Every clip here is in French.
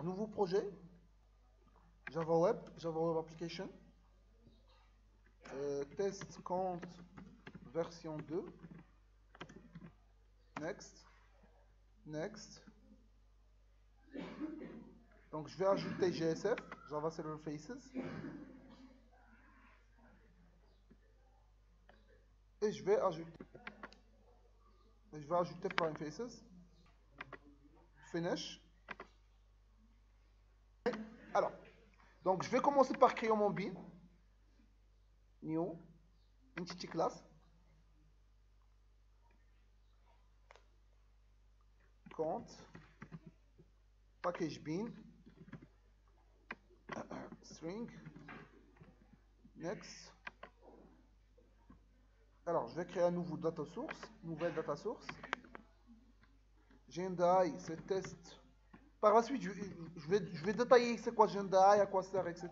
Alors, nouveau projet, Java Web Application, test compte version 2, next, next. Donc je vais ajouter GSF, Java Server Faces, et je vais ajouter Prime Faces, finish. Alors, donc je vais commencer par créer mon bin, new, entity class, compte, package bin, string, next. Alors, je vais créer un nouveau data source, nouvelle data source. GenDI, c'est test. Par la suite, je vais détailler c'est quoi GenDI, à quoi sert, etc.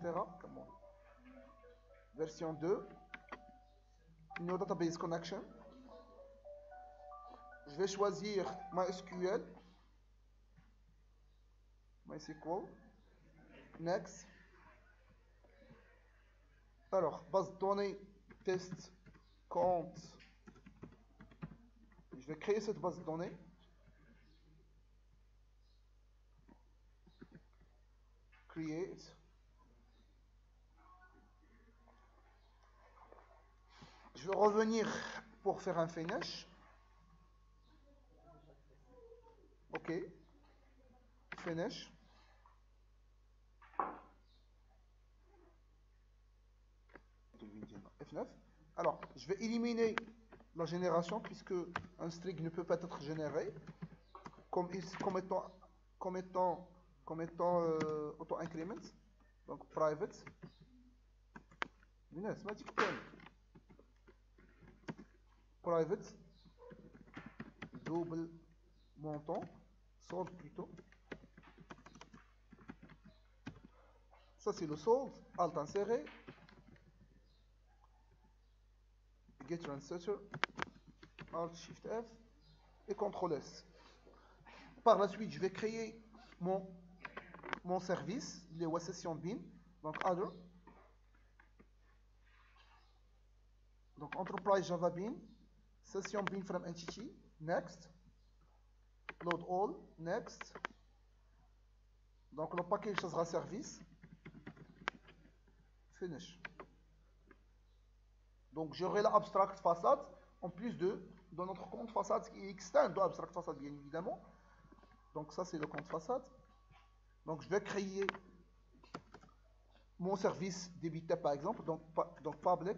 Version 2. New Database Connection. Je vais choisir MySQL. MySQL. Next. Alors, base de données, test, compte. Je vais créer cette base de données. Create. Je vais revenir pour faire un finish. OK. Finish. F9. Alors, je vais éliminer la génération puisque un string ne peut pas être généré comme étant auto-increment. Donc, private. Private. Double montant. Sold plutôt. Ça, c'est le sold. Alt inséré. Get Translator, Alt Shift F et CTRL S. Par la suite, je vais créer mon service, les session bin, donc other. Donc Enterprise Java bin, session bin from entity, next, load all, next. Donc le package sera service, finish. Donc j'aurai la abstract façade en plus de notre compte façade qui extend de abstract façade bien évidemment. Donc ça c'est le compte façade. Donc je vais créer mon service débité par exemple. Donc public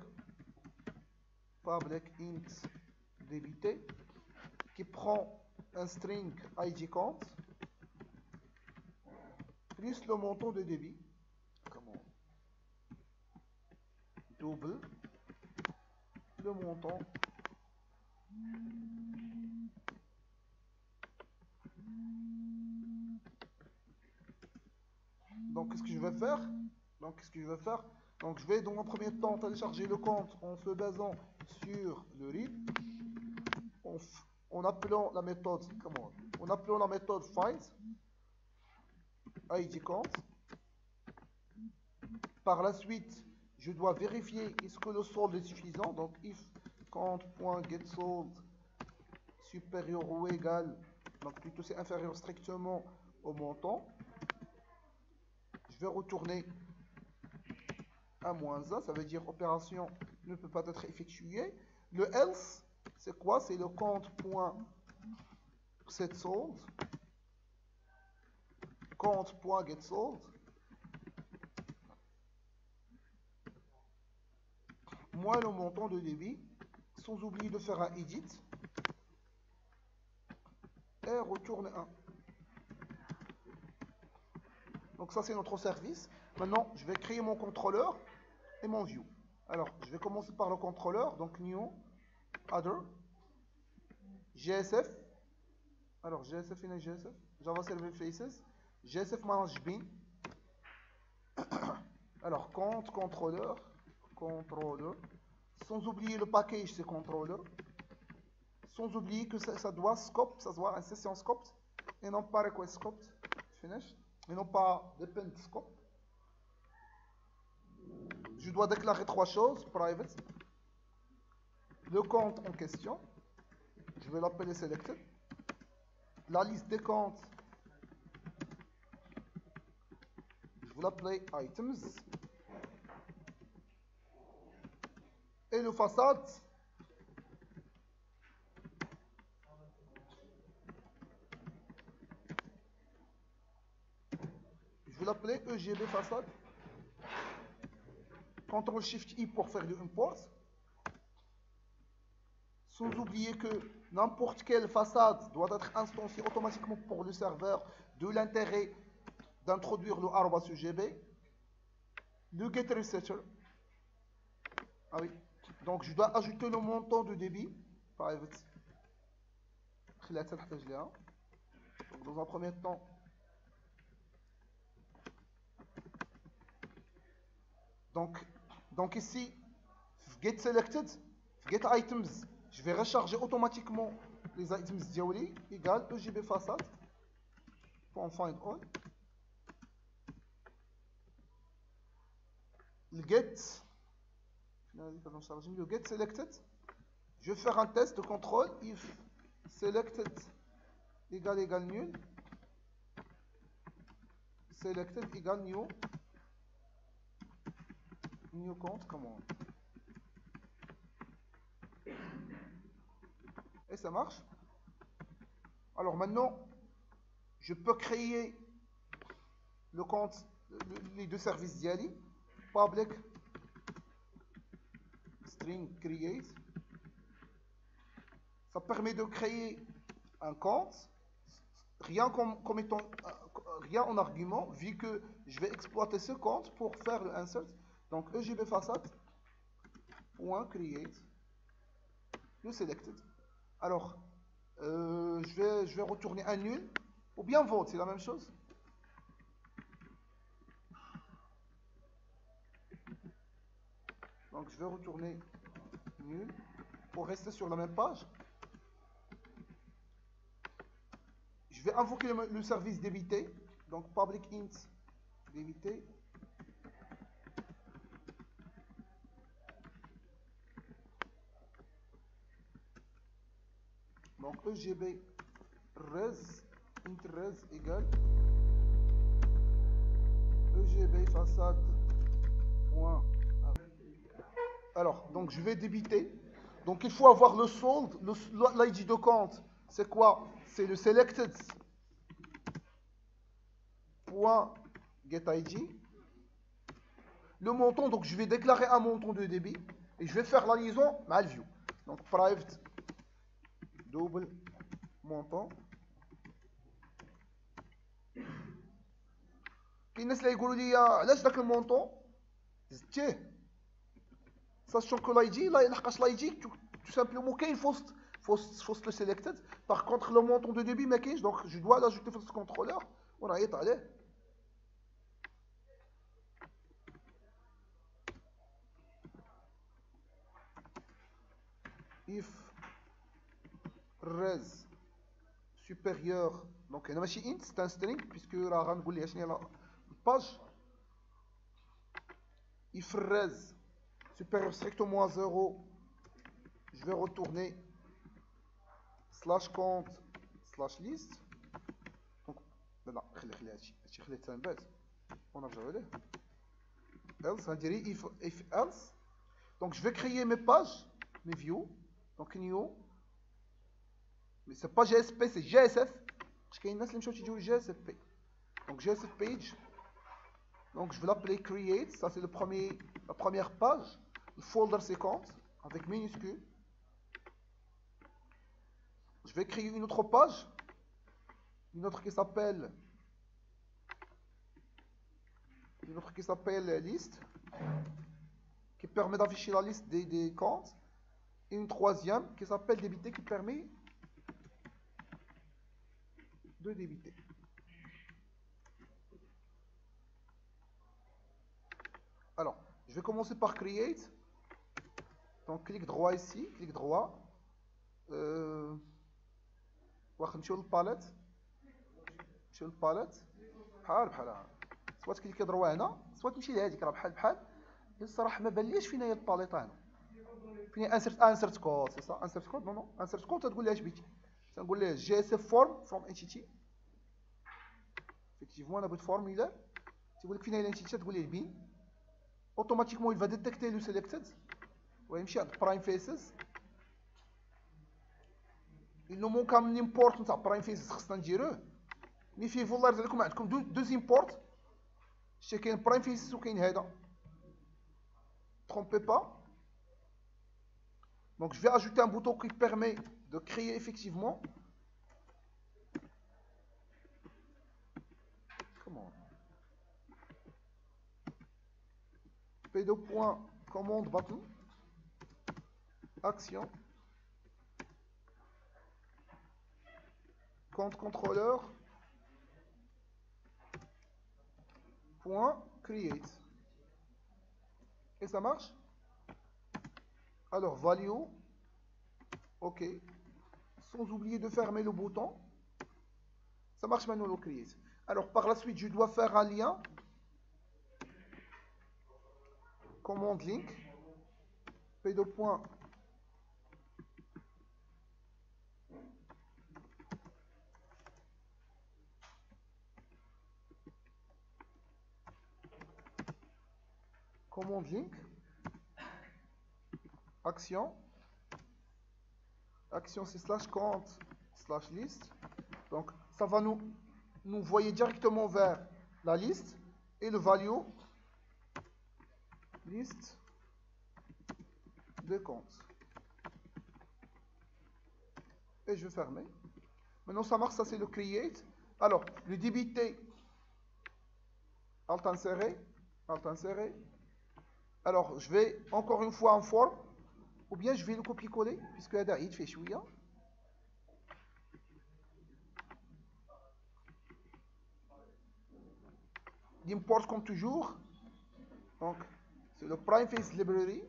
int débité qui prend un string id compte plus le montant de débit. Comment? Double le montant donc qu'est-ce que je vais faire donc je vais dans un premier temps télécharger le compte en se basant sur le read en appelant la méthode find id compte. Par la suite je dois vérifier est-ce que le solde est suffisant, donc if compte.getSold supérieur ou égal, donc plutôt c'est inférieur strictement au montant, je vais retourner à -1, ça veut dire opération ne peut pas être effectuée. Le else c'est quoi? C'est le compte.setSold compte.getSold moins le montant de débit, sans oublier de faire un edit et retourne 1. Donc ça c'est notre service. Maintenant je vais créer mon contrôleur et mon view. Alors je vais commencer par le contrôleur, donc new other GSF. Alors GSF et GSF Java Server Faces GSF manage bin. Alors compte contrôleur sans oublier le package c'est controller, sans oublier que ça doit scope, ça doit un session scope et non pas request scope. Finish. et non pas depend scope. Je dois déclarer trois choses. Private, le compte en question, je vais l'appeler selected. La liste des comptes, je vais l'appeler items. Et le façade, je vais l'appeler EGB façade. CTRL SHIFT I pour faire du import. Sans oublier que n'importe quelle façade doit être instanciée automatiquement pour le serveur, de l'intérêt d'introduire le arroba UGB. Le get resetter. Ah oui. Donc je dois ajouter le montant de débit. Private. Donc dans un premier temps, donc ici, get selected, get items, je vais recharger automatiquement les items diaoli égale EGB façade find all. Le get selected, je vais faire un test de contrôle if selected égale nul, selected égale new compte, comment? Et ça marche. Alors maintenant, je peux créer le compte, les deux services d'Yali, public string create. Ça permet de créer un compte, rien en argument, vu que je vais exploiter ce compte pour faire le insert. Donc EGB façade .create le selected. Alors, je vais retourner un nul ou bien vote, c'est la même chose. Donc je vais retourner nul pour rester sur la même page. Je vais invoquer le service débité, donc public int débité. Donc EGB res int res égale EGB façade point. Alors, donc je vais débiter. Donc il faut avoir le sold, l'ID de compte. C'est quoi? C'est le selected point getID. Le montant, donc je vais déclarer un montant de débit et je vais faire la liaison à view. Donc private double montant. كاين الناس اللي يقولوا لي علاش داك المونطون زدتيه sachant que l'ID لحقاش l'ID tout simplement كاين فوسط le selected. Par contre le montant de débit ما كاينش, donc je dois l'ajouter في ce contrôleur ونعيط عليه. if res supérieur, donc هنا ماشي int, c'est un string puisque راه غنقول لي شنو هي الباج. if res supérieur strictement à 0, je vais retourner slash compte slash list. Donc لا خلي هادشي خليته من بعد ونرجعو ليه. else غنديري if else. Donc je vais créer mes pages, mes views. Donc new, mais c'est pas GSP, c'est GSF. Parce qu'il y a une autre chose qui dit GSFP. Donc GSF page. Donc je vais l'appeler create. Ça c'est la première page. Le folder séquence avec minuscule. Je vais créer une autre page. Une autre qui s'appelle liste. Qui permet d'afficher la liste des comptes. Et une troisième qui s'appelle débiter qui permet de débiter. Alors, je je vais commencer par create. Donc clic droit ici, clic droit. واخا نمشيو للباليت. بحال بحال سوا تكليكي دروه هنا سوا تمشي لهاديك راه بحال بحال. الصراحه ما باليش فين هي الباليطه هنا فين انسرت كود سي صا انسرت كود نو انسرت كود تقول لها اش بيتي تنقول ليه جي اس اف فورم فروم انتيتي effectivement انا بغيت فورميلار تيقول لك فين هي الانتيتي تقول ليه بين اوتوماتيكمون il va détecter le selected ويمشي عند برايم فيسز انه مون كان من امبورت نتاع برايم فيسز خصنا نديروه مي فيه والله يرضي عليكم عندكم دوز امبورت شتي كاين برايم فيسز وكاين هذا trompez pas. Donc je vais ajouter un bouton qui permet de créer effectivement. Comment P2.commande button action compte contrôleur point create. Et ça marche? Alors, value, OK. Sans oublier de fermer le bouton. Ça marche maintenant le create. Alors, par la suite, je dois faire un lien. Commande link. P2. Commande link. Action. Action c'est slash compte slash liste. Donc ça va nous envoyer directement vers la liste et le value liste de comptes. Et je vais fermer. Maintenant ça marche, ça c'est le create. Alors le débiter, alt inséré, alt inséré. Alors je vais encore une fois en forme. Ou bien je vais le copier-coller, puisque هذا عيد فيه شوية. L'import comme toujours. Donc, c'est le Prime Face Library.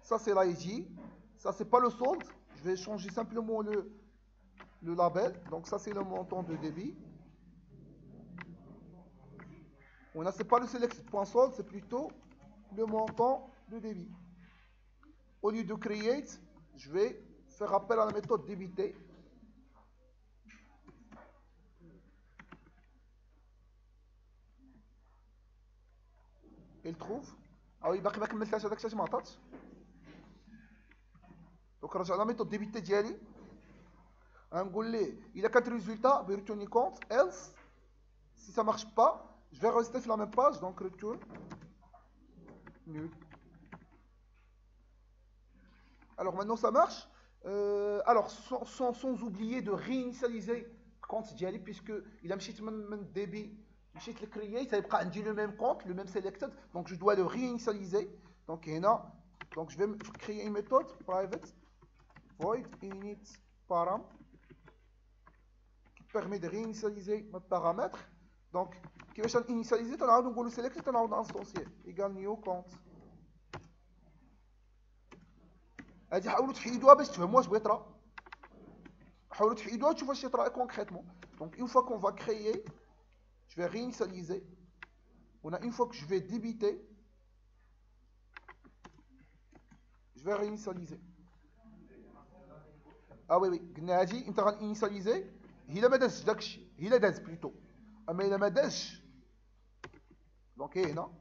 Ça, c'est l'ID. Ça, c'est pas le solde. Je vais changer simplement le label. Donc, ça, c'est le montant de débit. On a, c'est pas le select.solde, c'est plutôt le montant de débit. Au lieu de create, je vais faire appel à la méthode débiter. Il trouve. Ah oui, باقي ما كملتهاش هذاك الشيء ما عطاتش. دونك رجع لا ميثود ديبيتي ديالي. غنقول ليه الا كانت الريزولتا بيرتوني كونت else si ça marche pas je vais rester sur la même page donc return nul. Alors maintenant ça marche. Alors sans oublier de réinitialiser le compte ديالي puisque il a مشيت من débit مشيت le create ça يبقى عندي le même compte le même selected donc je dois le réinitialiser. Donc هنا donc je vais créer une méthode private void init param qui permet de réinitialiser notre paramètre. Donc كيفاش initialiser تنعاودو نقولو selected تنعاودو انستونسيه égal new compte. هادي حاولوا تحيدوها باش تفهموا واش بغيت راه حاولوا تحيدوها تشوفوا واش يطرا concrètement. Donc une fois qu'on va créer je vais réinitialiser. On a une fois que je vais débiter je vais réinitialiser. Ah oui قلنا هادي انت غنينيسياليزي هي لا ما دازش داكشي هي لا داز بلوتو اما الا ما دازش دونك هي هنا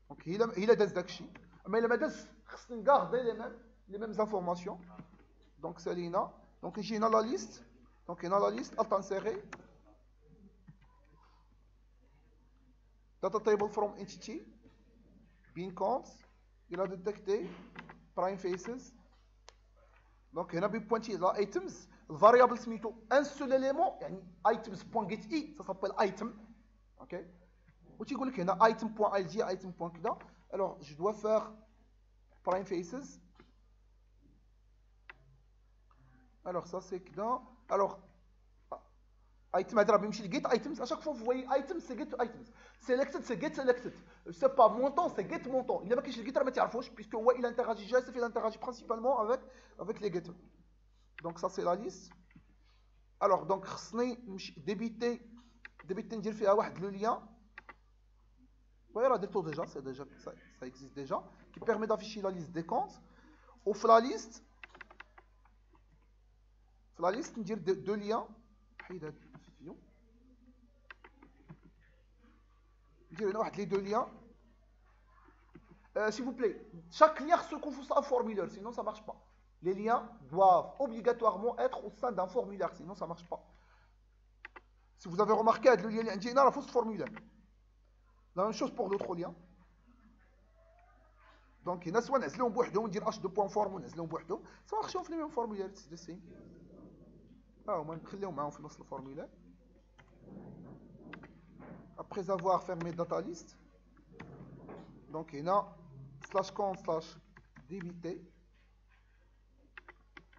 دونك هي لا داز داكشي اما الا ما دازش خصني نغاردي les mêmes informations. Donc c'est là. Donc j'ai dans la liste. Donc dans la liste alt inséré data table from entity bin counts il a détecté prime faces. Donc هنا بيبوينتي لا items الفاريابل سميتو ان سول élément يعني items.getI ça s'appelle item. OK وتيقول لك هنا item.id item. كذا. Alors je dois faire prime faces. Alors ça c'est que dans alors item هذا راه بيمشي لget items à chaque fois vous voyez item c'est get items selected c'est get selected c'est pas montant c'est get montant الا ما كاينش الget راه ما تعرفوش puisque هو il interagit جالس il interagit principalement avec les get. Donc ça c'est la liste Alors, donc, خصني débiter ندير فيها واحد le lien. Oui, là, déjà, ça existe déjà, qui permet d'afficher la liste des comptes. Ou la liste, ندير deux liens. ندير هنا les deux liens. S'il vous plaît, chaque lien se confond à un formulaire, sinon ça ne marche pas. Les liens doivent obligatoirement être au sein d'un formulaire, sinon ça ne marche pas. Si vous avez remarqué, le lien est un faux formulaire. La même chose pour l'autre lien. Donc, il y a soit نعزلهم بوحدهم ندير h2.form ونعزلهم بوحدهم سواء نخليهم في le même formulaire, c'est the same. هما نخليهم معاهم في نفس الفورمulaire. Après avoir fermé data list, donc il y a /com /dbt,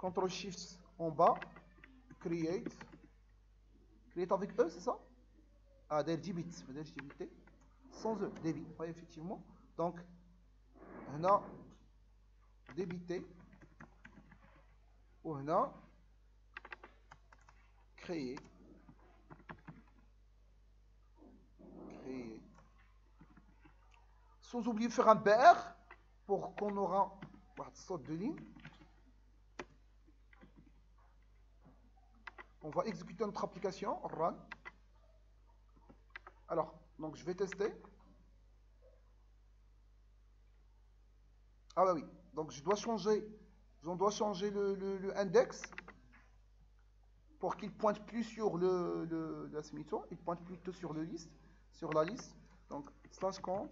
CTRL SHIFT en bas, create avec E, c'est ça? Ah, des dbt, sans E, débit, oui, effectivement. Donc, on a débité, on a créé. Sans oublier de faire un BR pour qu'on aura une sorte de ligne. On va exécuter notre application, run. Alors, donc je vais tester. Ah bah oui, donc je dois changer le index pour qu'il pointe plus sur la semi-tour, il pointe plutôt sur la liste. Donc /compte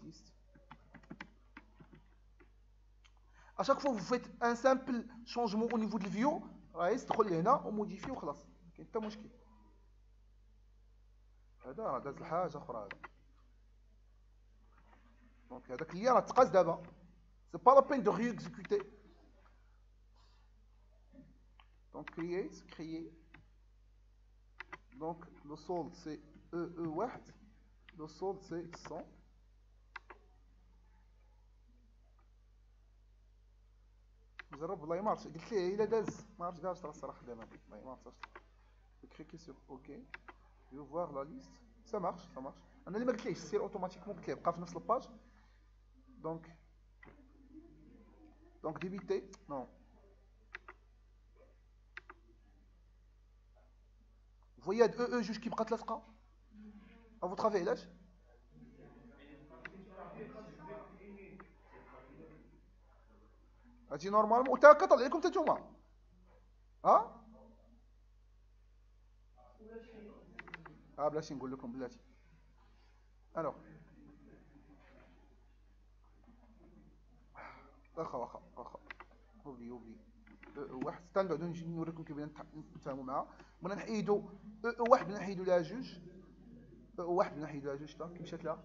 /list. À chaque fois que vous faites un simple changement au niveau de view, تدخل هنا وموديفي وخلاص كاين حتى مشكل. هذا داز حاجه اخرى هذا. دونك هذاك اللي راه تقاس دابا. C'est pas la peine de réexécuter. Donc créer. Donc le solde c'est EE1, le solde c'est 100. نجرب والله ما عرفتش قلت ليه الا داز ما عرفتش كاع الصراحه دابا والله ما عرفتش. cliquer sur OK. Je vais voir la liste. Ça marche. انا اللي ما قلتليش سير اوتوماتيكمون قلت ليه بقى في نفس الباج. Donc débiter, non. Vous voyez هاد EE جوج كي بقات لاصقه. À votre avis علاش؟ هادشي نورمالمون وتا كطلع لكم حتى نتوما. ها؟ بلاتي نقول لكم بلاتي. الوغ واخا اوبلي واحد حتى نقعدو نجي نوريكم كيف نتفاهموا معها. بغينا نحيدو واحد بغينا نحيدو لها جوج. واحد بغينا نحيدو لها جوج. شتا كي مشات لها